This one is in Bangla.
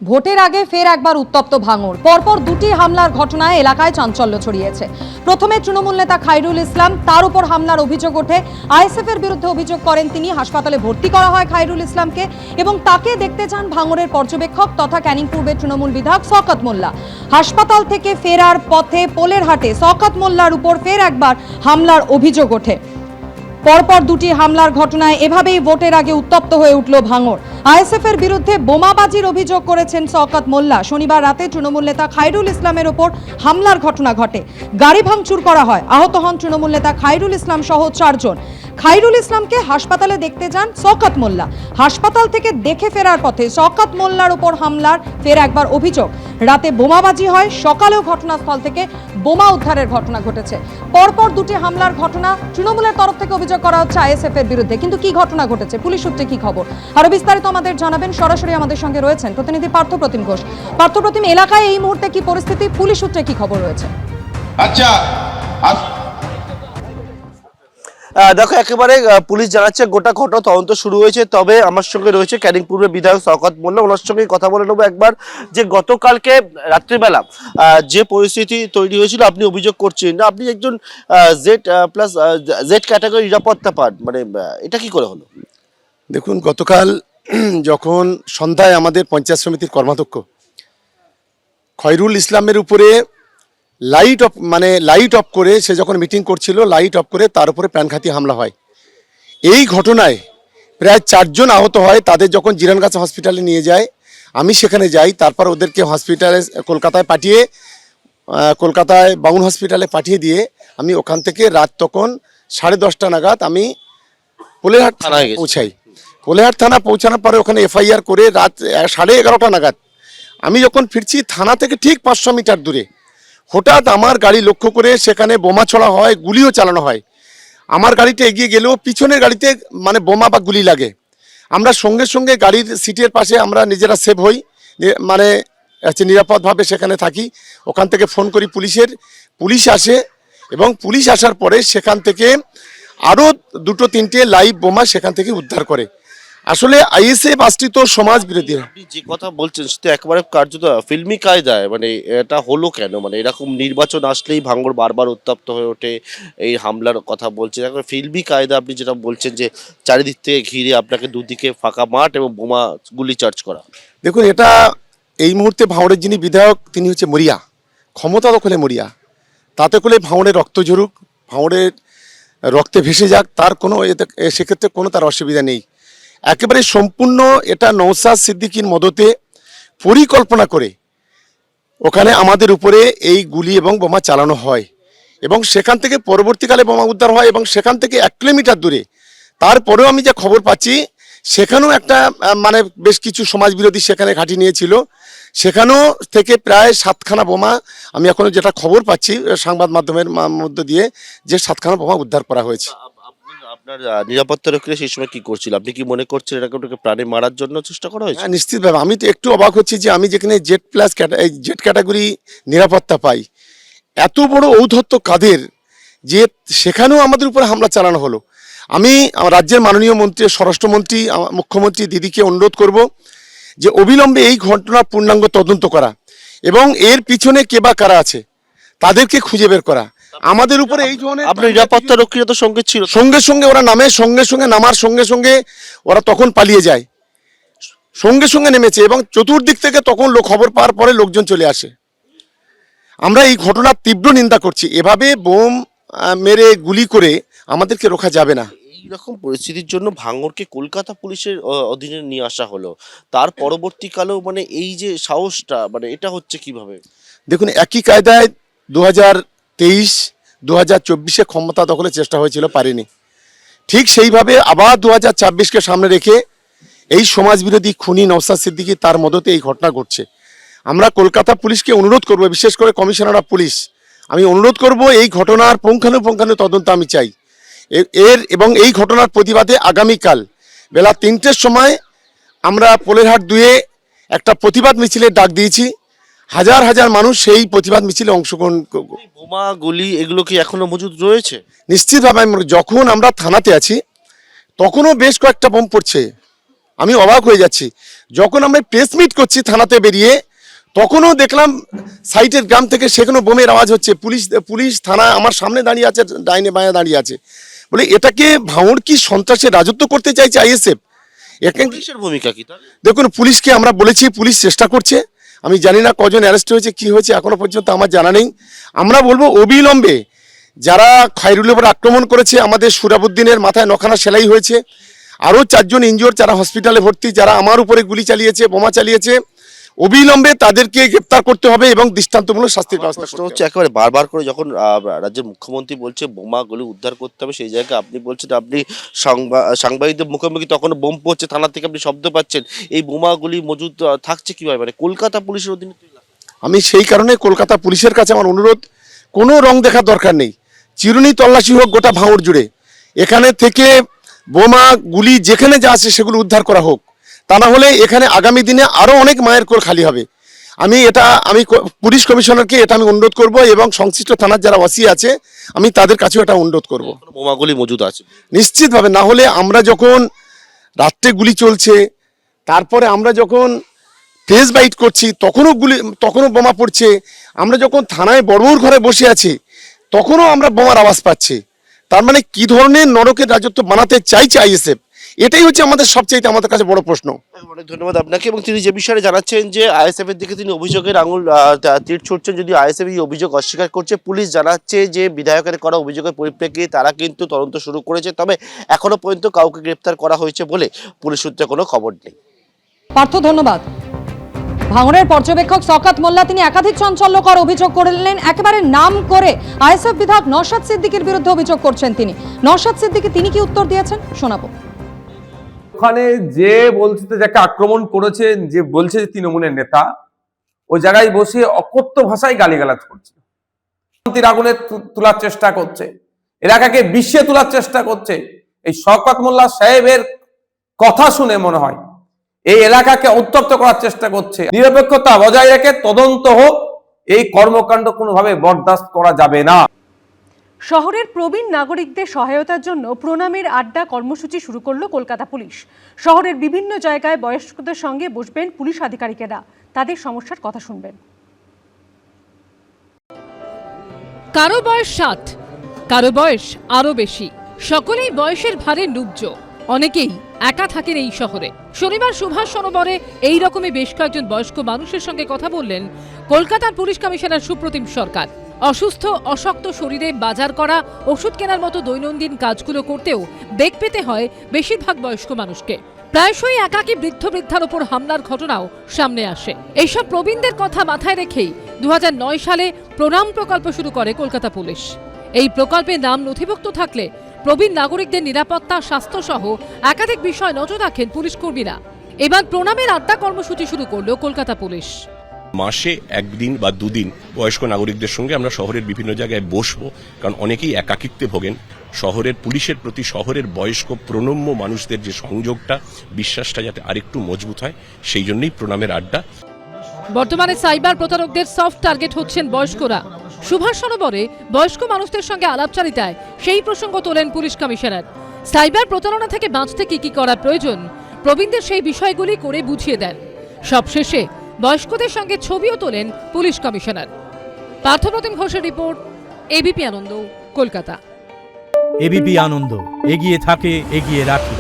ভোটের আগে ফের একবার উত্তপ্ত ভাঙড়। পরপর দুটি হামলার ঘটনায় এলাকায় চাঞ্চল্য ছড়িয়েছে। প্রথমে তৃণমূল নেতা খাইরুল ইসলাম, তার উপর হামলার অভিযোগ ওঠে। আইএসএফ এর বিরুদ্ধে অভিযোগ করেন তিনি। হাসপাতালে ভর্তি করা হয় খাইরুল ইসলামকে এবং তাকে দেখতে যান ভাঙড়ের পর্যবেক্ষক তথা ক্যানিং পূর্বের তৃণমূল বিধায়ক শওকত মোল্লা। হাসপাতাল থেকে ফেরার পথে পোলের হাটে শওকত মোল্লার উপর ফের একবার হামলার অভিযোগ ওঠে। পরপর দুটি হামলার ঘটনায় এভাবেই ভোটের আগে উত্তপ্ত হয়ে উঠল ভাঙড়। আইএসএফ এর বিরুদ্ধে বোমাবাজির অভিযোগ করেছেন শওকত মোল্লা। শনিবার রাতে তৃণমূল নেতা খাইরুল ইসলামের ওপর হামলার ঘটনা ঘটে। গাড়ি ভাঙচুর করা হয়। আহত হন তৃণমূল নেতা খাইরুল ইসলাম সহ 4 জন। খাইরুল ইসলামকে হাসপাতালে দেখতে যান শওকত মোল্লা। হাসপাতাল থেকে দেখে ফেরার পথে শওকত মোল্লার উপর হামলার ফের একবার অভিযোগ। রাতে বোমাবাজি হয়। সকালেও ঘটনাস্থল থেকে বোমা উদ্ধারের ঘটনা ঘটেছে। পরপর দুটি হামলার ঘটনা তৃণমূলের তরফ থেকে অভিযোগ করা হচ্ছে আইএসএফ এর বিরুদ্ধে। কিন্তু কি ঘটনা ঘটেছে, পুলিশ সূত্রে কি খবর, আরো বিস্তারিত আমাদের জানাবেন। সরাসরি আমাদের সঙ্গে রয়েছেন প্রতিনিধি পার্থপ্রতিম ঘোষ। পার্থপ্রতিম, এলাকায় এই মুহূর্তে কি পরিস্থিতি, পুলিশ সূত্রে কি খবর রয়েছে? আচ্ছা, দেখো, একেবারে পুলিশ জানাচ্ছে গোটা ঘটনা তদন্ত শুরু হয়েছে। তবে আমার সঙ্গে রয়েছে ক্যানিং পূর্বের বিধায়ক শওকত মোল্লা। ওনার সঙ্গে কথা বলে নেবো একবার যে গতকালকে রাত্রিবেলা যে পরিস্থিতি তৈরি হয়েছিল, আপনি অভিযোগ করছেন না আপনি একজন জেড ক্যাটাগরি নিরাপত্তা পান, মানে এটা কি করে হলো? দেখুন, গতকাল যখন সন্ধ্যায় আমাদের পঞ্চায়েত সমিতির কর্মাধ্যক্ষ খয়রুল ইসলামের উপরে লাইট অফ করে সে যখন মিটিং করছিল, লাইট অফ করে তার উপরে প্রাণঘাতী হামলা হয়। এই ঘটনায় প্রায় 4 জন আহত হয়। তাদের যখন জিরানগাছা হসপিটালে নিয়ে যায়, আমি সেখানে যাই। তারপর ওদেরকে হসপিটালে কলকাতায় বাউন হসপিটালে পাঠিয়ে দিয়ে আমি ওখান থেকে রাত তখন 10:30 নাগাদ আমি পোলেরহাট থানায় পৌঁছাই। পোলেরহাট থানা পৌঁছানোর পরে ওখানে এফআইআর করে রাত 11:30 নাগাদ আমি যখন ফিরছি, থানা থেকে ঠিক 500 মিটার দূরে হঠাৎ আমার গাড়ি লক্ষ্য করে সেখানে বোমা ছোড়া হয়, গুলিও চালানো হয়। আমার গাড়িটা এগিয়ে গেলেও পিছনের গাড়িতে বোমা বা গুলি লাগে। আমরা সঙ্গে সঙ্গে গাড়ির সিটের পাশে আমরা নিজেরা সেভ হই, নিরাপদভাবে সেখানে থাকি। ওখান থেকে ফোন করি পুলিশ আসে এবং পুলিশ আসার পরে সেখান থেকে আরও 2-3টে লাইভ বোমা সেখান থেকে উদ্ধার করে। আসলে আইএসএফ আশ্রিত সমাজ বিরোধী। আপনি যে কথা বলছেন সেটা একেবারে কার্যত ফিল্মি কায়দায়, মানে এটা হলো কেন? মানে এরকম নির্বাচন আসলেই ভাঙড় বারবার উত্তপ্ত হয়ে ওঠে, এই হামলার কথা বলছেন। একেবারে ফিল্মি কায়দা আপনি যেটা বলছেন যে চারিদিক থেকে ঘিরে আপনাকে দুদিকে ফাঁকা মাঠ এবং বোমা গুলি চার্জ করা। দেখুন, এটা এই মুহূর্তে ভাঙড়ের যিনি বিধায়ক তিনি হচ্ছে মরিয়া, ক্ষমতা দখলে মরিয়া। তাতে করে ভাঙড়ের রক্ত ঝরুক, ভাঙড়ের রক্তে ভেসে যাক, তার কোনো সেক্ষেত্রে কোনো তার অসুবিধা নেই। একেবারে সম্পূর্ণ এটা নওশাদ সিদ্দিকীর মদতে পরিকল্পনা করে ওখানে আমাদের উপরে এই গুলি এবং বোমা চালানো হয় এবং সেখান থেকে পরবর্তীকালে বোমা উদ্ধার হয় এবং সেখান থেকে 1 কিলোমিটার দূরে। তারপরেও আমি যে খবর পাচ্ছি সেখানেও একটা বেশ কিছু সমাজবিরোধী সেখানে ঘাঁটি নিয়েছিল, সেখানেও থেকে প্রায় 7খানা বোমা, আমি এখনো যেটা খবর পাচ্ছি সংবাদ মাধ্যমের মধ্য দিয়ে, যে 7খানা বোমা উদ্ধার করা হয়েছে। আপনার নিরাপত্তা রক্ষীরা সেই সময় কি করছিল? আপনি কি মনে করছেন এটাকে প্রাণে মারার জন্য চেষ্টা করা হয়েছে? নিশ্চিতভাবে আমি তো একটু অবাক হচ্ছি যে আমি যেখানে জেড ক্যাটাগরি নিরাপত্তা পাই, এত বড় ঔদ্ধত্য কাদের যে সেখানেও আমাদের উপরে হামলা চালানো হলো। আমি রাজ্যের মাননীয় মন্ত্রী, স্বরাষ্ট্রমন্ত্রী, মুখ্যমন্ত্রী দিদিকে অনুরোধ করব যে অবিলম্বে এই ঘটনার পূর্ণাঙ্গ তদন্ত করা এবং এর পিছনে কে বা কারা আছে তাদেরকে খুঁজে বের করা। আমাদের উপরে এই ধরনের আপনার নিরাপত্তা রক্ষীরা তো সঙ্গে ছিল, সঙ্গে ওরা নামে, নামার সঙ্গে ওরা তখন পালিয়ে যায়, সঙ্গে নেমেছে এবং চতুর্দিক থেকে তখন খবর পাওয়ার পরে লোকজন চলে আসে। আমরা এই ঘটনার তীব্র নিন্দা করছি। এভাবে বোম মেরে গুলি করে আমাদেরকে রোখা যাবে না। এইরকম পরিস্থিতির জন্য ভাঙড়কে কলকাতা পুলিশের অধীনে নিয়ে আসা হলো। তার পরবর্তীকালেও এই যে সাহসটা, এটা হচ্ছে কিভাবে? দেখুন, একই কায়দায় 2023-2024 ক্ষমতা দখলের চেষ্টা হয়েছিল, পারেনি। ঠিক সেইভাবে আবার 2024কে সামনে রেখে এই সমাজবিরোধী খুনি নওশাদ সিদ্দিকী তার মদতে এই ঘটনা ঘটছে। আমরা কলকাতা পুলিশকে অনুরোধ করব, বিশেষ করে কমিশনার অফ পুলিশ, আমি অনুরোধ করব এই ঘটনার পুঙ্খানুপুঙ্খানু তদন্ত আমি চাই এবং এই ঘটনার প্রতিবাদে আগামীকাল বেলা 3টের সময় আমরা পোলেরহাট 2-এ একটা প্রতিবাদ মিছিলের ডাক দিয়েছি। হাজার মানুষ সেই প্রতিবাদ মিছিলে অংশগ্রহণ। বোমা গুলি এগুলো কি এখনো মজুদ রয়েছে? নিশ্চিতভাবে যখন আমরা থানাতে আছি তখনও বেশ কয়েকটা বোম পড়ছে, আমি অবাক হয়ে যাচ্ছি। যখন আমরা প্রেস মিট করছি থানাতে বেরিয়ে, তখনও দেখলাম সাইটের গ্রাম থেকে সেখানে বোমের আওয়াজ হচ্ছে। পুলিশ থানা আমার সামনে দাঁড়িয়ে আছে, ডাইনে বাঁয়ে দাঁড়িয়ে আছে। বলে এটাকে ভাঙড় কি সন্ত্রাসের রাজত্ব করতে চাইছে আইএসএফ? পুলিশের ভূমিকা কি তাহলে? দেখুন, পুলিশকে আমরা বলেছি, পুলিশ চেষ্টা করছে। আমি জানি না কজন অ্যারেস্ট হয়েছে, কি হয়েছে এখনো পর্যন্ত আমার জানা নেই। আমরা বলবো অবিলম্বে যারা খায়রুলের উপর আক্রমণ করেছে, আমাদের সুরাবুদ্দিনের মাথায় নখানা সেলাই হয়েছে, আরও 4 জন ইনজিওর যারা হসপিটালে ভর্তি, যারা আমার উপরে গুলি চালিয়েছে, বোমা চালিয়েছে, অবিলম্বে তাদেরকে গ্রেপ্তার করতে হবে এবং দৃষ্টান্তমূলক শাস্তির ব্যবস্থা প্রশ্ন করতে হচ্ছে হবে। একেবারে বারবার করে যখন রাজ্যের মুখ্যমন্ত্রী বলছে বোমাগুলি উদ্ধার করতে হবে, সেই জায়গায় আপনি বলছেন আপনি সাংবাদিকদের মুখোমুখি তখন বোম পড়ছে, থানা থেকে আপনি শব্দ পাচ্ছেন, এই বোমাগুলি মজুদ থাকছে কিভাবে? মানে কলকাতা পুলিশের অধীনে তো এলাকা। আমি সেই কারণে কলকাতা পুলিশের কাছে আমার অনুরোধ, কোনো রং দেখার দরকার নেই, চিরুনি তল্লাশি হোক গোটা ভাঙড় জুড়ে, এখানে থেকে বোমা গুলি যেখানে যা আছে সেগুলো উদ্ধার করা হোক। তা না হলে এখানে আগামী দিনে আরও অনেক মায়ের কোল খালি হবে। আমি পুলিশ কমিশনারকে এটা আমি অনুরোধ করব এবং সংশ্লিষ্ট থানার যারা ওসি আছে আমি তাদের কাছেও এটা অনুরোধ করব। বোমাগুলি মজুদ আছে নিশ্চিতভাবে, না হলে আমরা যখন রাত্রে গুলি চলছে, তারপরে আমরা যখন প্রেস বাইট করছি তখনও বোমা পড়ছে, আমরা যখন থানায় বড়বড় ঘরে বসে আছি তখনও আমরা বোমার আওয়াজ পাচ্ছি। তার মানে কি ধরনের নরকের রাজত্ব বানাতে চাইছে আইএসএফ? এটাই হচ্ছে আমাদের কাছে বড় প্রশ্ন। অনেক ধন্যবাদ আপনাকে। এবং তিনি যে বিষয়ে জানাচ্ছেন যে আইএসএফ এর দিকে তিনি অভিযোগের আঙুল তীর ছুটছেন, যদি আইএসএফ এই অভিযোগ অস্বীকার করছে। পুলিশ জানাচ্ছে যে বিধায়কের করা অভিযোগের পরিপ্রেক্ষিতে তারা কিন্তু তদন্ত শুরু করেছে, তবে এখনো পর্যন্ত কাউকে গ্রেপ্তার করা হয়েছে বলে পুলিশ সূত্রে কোনো খবর নেই। পার্থ, ধন্যবাদ। ভাঙড়ের পর্যবেক্ষক শওকত মোল্লা তিনি একাধিক চাঞ্চল্যকর অভিযোগ করলেন, একেবারে নাম করে আইএসএফ বিধায়ক নওশাদ সিদ্দিকীর বিরুদ্ধে অভিযোগ করছেন তিনি। নওশাদ সিদ্দিকী তিনি কি উত্তর দিয়েছেন শোনাবো। ওখানে যে বলছে যাকে আক্রমণ করেছে, যে বলছে যে তৃণমূলের নেতা, ওই জায়গায় বসে অকথ্য ভাষায় গালিগালাজ করছে, শান্তির আগুনে তোলার চেষ্টা করছে, এলাকাকে বিশ্বে তোলার চেষ্টা করছে। এই শওকত মোল্লা সাহেবের কথা শুনে মনে হয় এই এলাকাকে উত্তপ্ত করার চেষ্টা করছে। নিরপেক্ষতা বজায় রেখে তদন্ত হোক, এই কর্মকাণ্ড কোনোভাবে বরদাস্ত করা যাবে না। শহরের প্রবীণ নাগরিকদের সহায়তার জন্য প্রণামের আড্ডা কর্মসূচি শুরু করলো কলকাতা পুলিশ। শহরের বিভিন্ন জায়গায় বয়স্কদের সঙ্গে বসবেন পুলিশ আধিকারিকেরা, তাদের সমস্যার কথা শুনবেন। কারো বয়স 60, কারো বয়স আরো বেশি, সকলেই বয়সের ভারে নুব্জ। অনেকেই একা থাকেন এই শহরে। শনিবার সুভাষ সরোবরে এই রকমই বেশ কয়েকজন বয়স্ক মানুষের সঙ্গে কথা বললেন কলকাতার পুলিশ কমিশনার সুপ্রতিম সরকার। অসুস্থ অশক্ত শরীরে বাজার করা, ওষুধ কেনার মতো দৈনন্দিন কাজগুলো করতেও বেগ পেতে হয় বেশিরভাগ বয়স্ক মানুষকে। প্রায়শই একাকী বৃদ্ধ বৃদ্ধার ওপর হামলার ঘটনাও সামনে আসে। এইসব প্রবীণদের কথা মাথায় রেখেই 2009 সালে প্রণাম প্রকল্প শুরু করে কলকাতা পুলিশ। এই প্রকল্পে নাম নথিভুক্ত থাকলে প্রবীণ নাগরিকদের নিরাপত্তা, স্বাস্থ্য সহ একাধিক বিষয় নজর রাখেন পুলিশ কর্মীরা। এবার প্রণামের আড্ডা কর্মসূচি শুরু করল কলকাতা পুলিশ। মাসে 1 দিন বা 2 দিন বয়স্ক নাগরিকদের সঙ্গে আমরা শহরের বিভিন্ন জায়গায় বসবো, কারণ অনেকেই একাকিত্বে ভোগেন। শহরের পুলিশের প্রতি শহরের বয়স্ক প্রণম্য মানুষদের যে সংযোগটা, বিশ্বাসটা যাতে আরেকটু মজবুত হয়, সেই জন্যই প্রণামের আড্ডা। বর্তমানে সাইবার প্রতারকদের সফট টার্গেট হচ্ছেন বয়স্করা। সুভাষ সরোবরে বয়স্ক মানুষদের সঙ্গে আলাপচারিতায় সেই প্রসঙ্গ তোলেন পুলিশ কমিশনার। সাইবার প্রতারণা থেকে বাঁচতে কি করা প্রয়োজন, প্রবীণদের সেই বিষয়গুলি করে বুঝিয়ে দেন। সবশেষে বয়স্কদের সঙ্গে ছবিও তোলেন পুলিশ কমিশনার। পার্থপ্রতিম ঘোষের report, ABP Ananda, Kolkata. ABP Ananda, এগিয়ে থাকে, এগিয়ে রাখে।